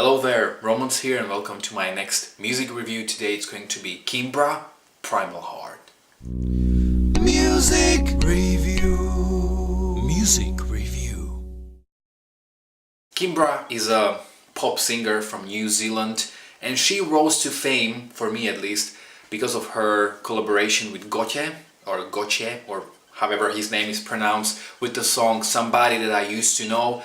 Hello there, Romans here and welcome to my next music review. Today it's going to be Kimbra, Primal Heart. Music review. Music review. Kimbra is a pop singer from New Zealand and she rose to fame, for me at least, because of her collaboration with Gotye or however his name is pronounced, with the song Somebody That I Used to Know.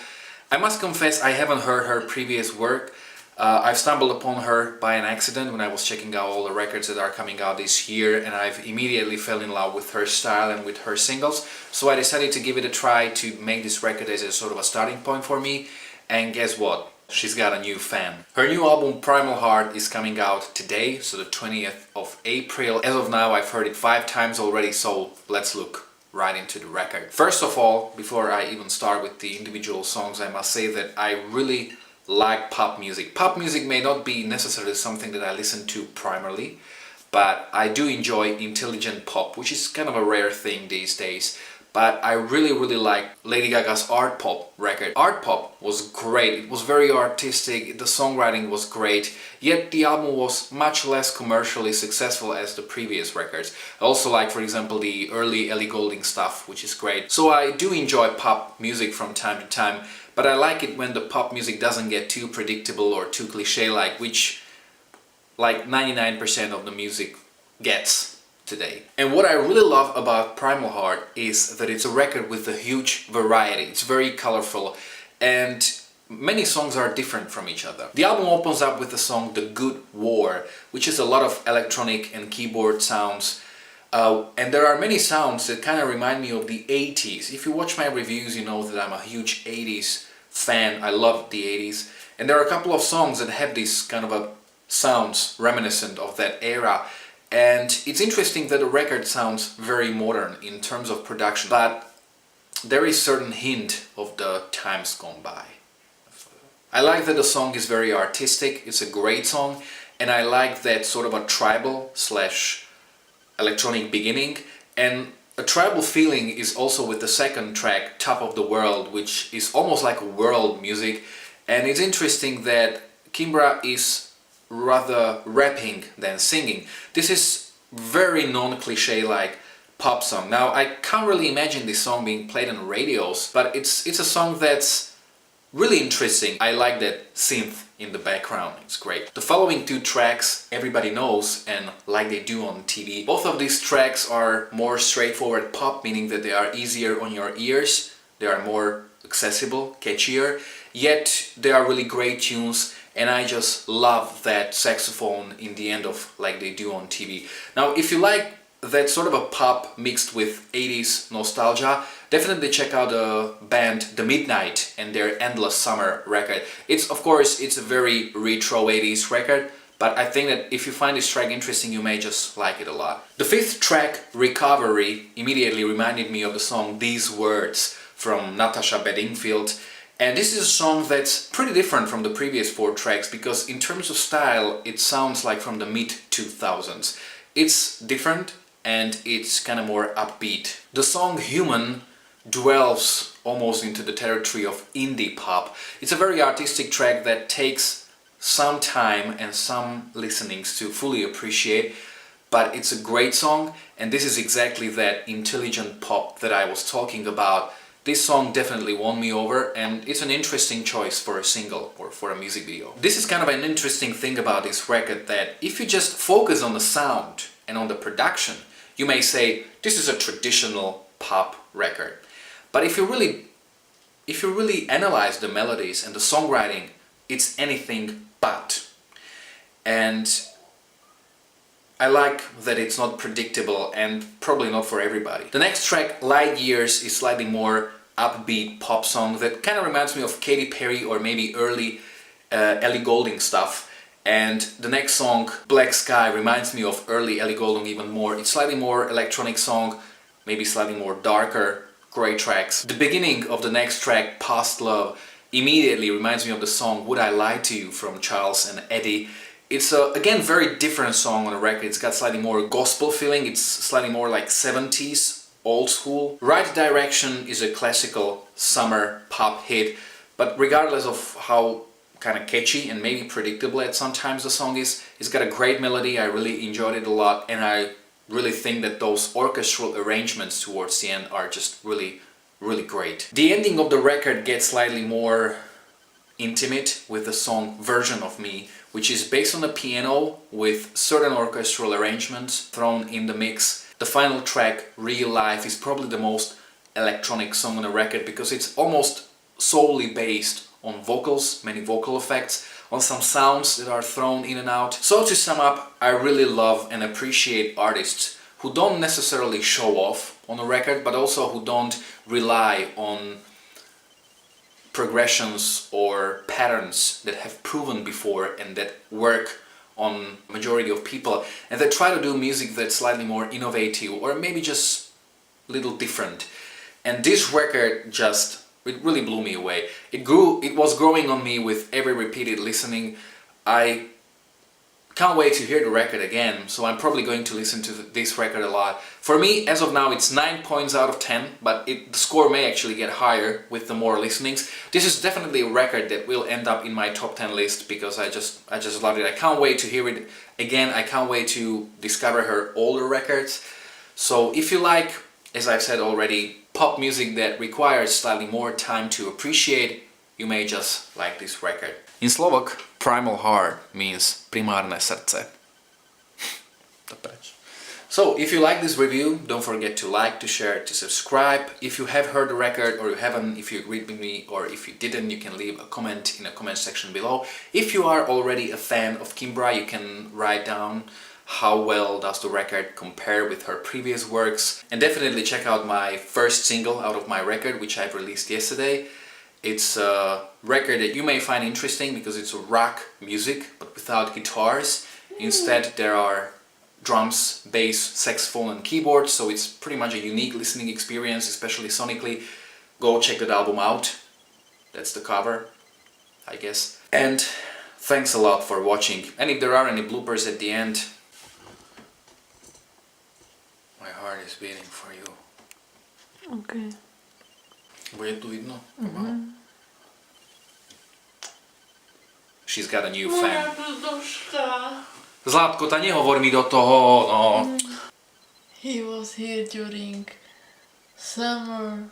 I must confess I haven't heard her previous work. I've stumbled upon her by an accident when I was checking out all the records that are coming out this year, and I've immediately fell in love with her style and with her singles, so I decided to give it a try to make this record as a sort of a starting point for me, and guess what? She's got a new fan. Her new album Primal Heart is coming out today, so the 20th of April. As of now I've heard it 5 times already, so let's look right into the record. First of all, before I even start with the individual songs, I must say that I really like pop music. Pop music may not be necessarily something that I listen to primarily, but I do enjoy intelligent pop, which is kind of a rare thing these days. But I really like Lady Gaga's Art Pop record. Art Pop was great, it was very artistic, the songwriting was great, yet the album was much less commercially successful as the previous records. I also like, for example, the early Ellie Goulding stuff, which is great. So I do enjoy pop music from time to time, but I like it when the pop music doesn't get too predictable or too cliché-like, which like 99% of the music gets today. And what I really love about Primal Heart is that it's a record with a huge variety. It's very colorful and many songs are different from each other. The album opens up with the song The Good War, which is a lot of electronic and keyboard sounds. And there are many sounds that kind of remind me of the 80s. If you watch my reviews, you know that I'm a huge 80s fan. I love the 80s. And there are a couple of songs that have these kind of sounds reminiscent of that era. And it's interesting that the record sounds very modern in terms of production, but there is certain hint of the times gone by. I like that the song is very artistic, it's a great song, and I like that sort of a tribal / electronic beginning, and a tribal feeling is also with the second track, Top of the World, which is almost like world music. And it's interesting that Kimbra is rather rapping than singing. This is very non-cliche like pop song. Now I can't really imagine this song being played on radios, but it's a song that's really interesting. I like that synth in the background, it's great. The following 2 tracks everybody knows and Like They Do on TV. Both of these tracks are more straightforward pop, meaning that they are easier on your ears, they are more accessible, catchier, yet they are really great tunes. And I just love that saxophone in the end of Like They Do on TV. Now, if you like that sort of a pop mixed with 80s nostalgia, definitely check out the band The Midnight and their Endless Summer record. Of course, it's a very retro 80s record, but I think that if you find this track interesting, you may just like it a lot. The 5th track, Recovery, immediately reminded me of the song These Words from Natasha Bedingfield. And this is a song that's pretty different from the previous 4 tracks because in terms of style it sounds like from the mid-2000s. It's different and it's kind of more upbeat. The song Human delves almost into the territory of indie pop. It's a very artistic track that takes some time and some listenings to fully appreciate, but it's a great song, and this is exactly that intelligent pop that I was talking about. This song definitely won me over, and it's an interesting choice for a single or for a music video. This is kind of an interesting thing about this record, that if you just focus on the sound and on the production, you may say this is a traditional pop record. But if you really analyze the melodies and the songwriting, it's anything but. And I like that it's not predictable and probably not for everybody. The next track, Light Years, is slightly more upbeat pop song that kind of reminds me of Katy Perry or maybe early Ellie Goulding stuff. And the next song, Black Sky, reminds me of early Ellie Goulding even more. It's slightly more electronic song, maybe slightly more darker, great tracks. The beginning of the next track, Past Love, immediately reminds me of the song Would I Lie to You from Charles and Eddie. It's a, again, very different song on the record. It's got slightly more gospel feeling, it's slightly more like 70s, old school. Right Direction is a classical summer pop hit, but regardless of how kind of catchy and maybe predictable at sometimes the song is. It's got a great melody, I really enjoyed it a lot, and I really think that those orchestral arrangements towards the end are just really, really great. The ending of the record gets slightly more intimate with the song Version of Me, which is based on the piano with certain orchestral arrangements thrown in the mix. The final track, Real Life, is probably the most electronic song on the record because it's almost solely based on vocals, many vocal effects, on some sounds that are thrown in and out. So to sum up, I really love and appreciate artists who don't necessarily show off on a record, but also who don't rely on progressions or patterns that have proven before and that work on majority of people, and that try to do music that's slightly more innovative or maybe just a little different. And this record just, it really blew me away. It was growing on me with every repeated listening. I can't wait to hear the record again, so I'm probably going to listen to this record a lot. For me, as of now, it's 9 points out of 10, but the score may actually get higher with the more listenings. This is definitely a record that will end up in my top 10 list because I just love it. I can't wait to hear it again. I can't wait to discover her older records. So if you like, as I've said already, pop music that requires slightly more time to appreciate, you may just like this record. In Slovak, Primal Heart means primárne srdce. So, if you like this review, don't forget to like, to share, to subscribe. If you have heard the record or you haven't, if you agreed with me or if you didn't, you can leave a comment in the comment section below. If you are already a fan of Kimbra, you can write down how well does the record compare with her previous works. And definitely check out my first single out of my record, which I've released yesterday. It's a record that you may find interesting because it's rock music, but without guitars. Instead, there are drums, bass, saxophone and keyboards, so it's pretty much a unique listening experience, especially sonically. Go check that album out. That's the cover, I guess. And thanks a lot for watching. And if there are any bloopers at the end, my heart is beating for you. Okay. Bude tu vidno? She's got a new fan. Zlatko, ta nehovor mi do toho, no. He was here during summer,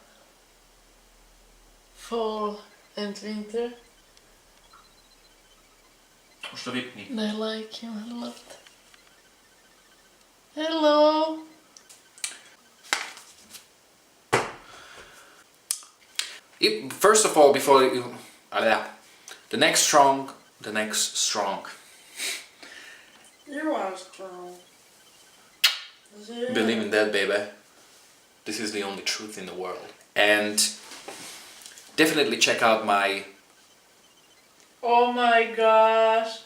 fall and winter. Už to vypni. And I like him a lot. Hello! First of all, before you... the next strong. You are strong. Yeah. Believe in that, baby. This is the only truth in the world. And definitely check out my... Oh my gosh!